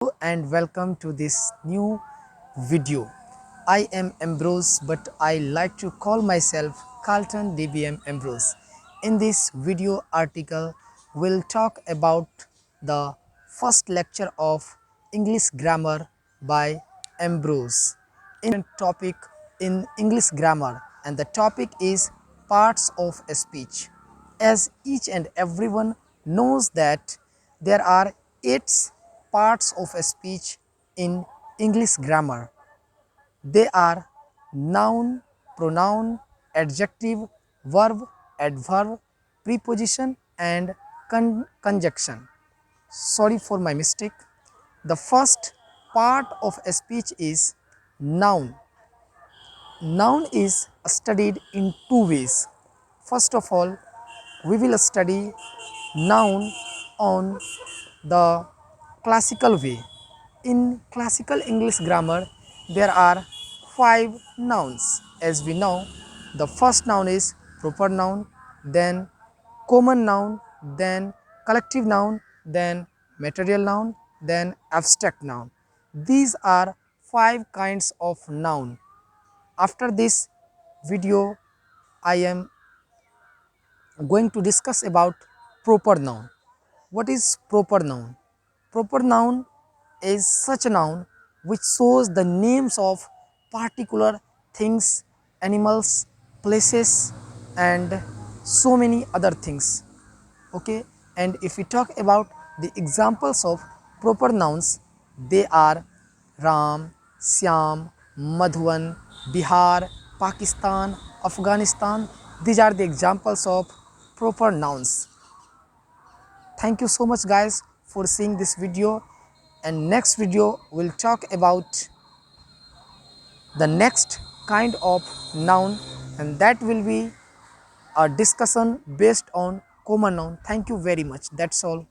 And welcome to this new video. I am Ambrose, but I like to call myself Carlton DBM Ambrose. In this video article, we'll talk about the first lecture of English grammar by Ambrose. In topic in English grammar, and the topic is parts of a speech. As each and everyone knows that there are 8 parts of a speech in English grammar. They are noun, pronoun, adjective, verb, adverb, preposition and conjunction. Sorry for my mistake. The first part of a speech is noun. Noun is studied in 2 ways. First of all, we will study noun on the classical way. In classical English grammar, there are 5 nouns. As we know, the first noun is proper noun, then common noun, then collective noun, then material noun, then abstract noun. These are 5 kinds of noun. After this video, I am going to discuss about proper noun. What is proper noun? Proper noun is such a noun which shows the names of particular things, animals, places and so many other things. Okay, and if we talk about the examples of proper nouns, they are Ram, Syam, Madhuvan, Bihar, Pakistan, Afghanistan. These are the examples of proper nouns. Thank you so much guys for seeing this video, and next video will talk about the next kind of noun, and that will be a discussion based on common noun. Thank you very much. That's all.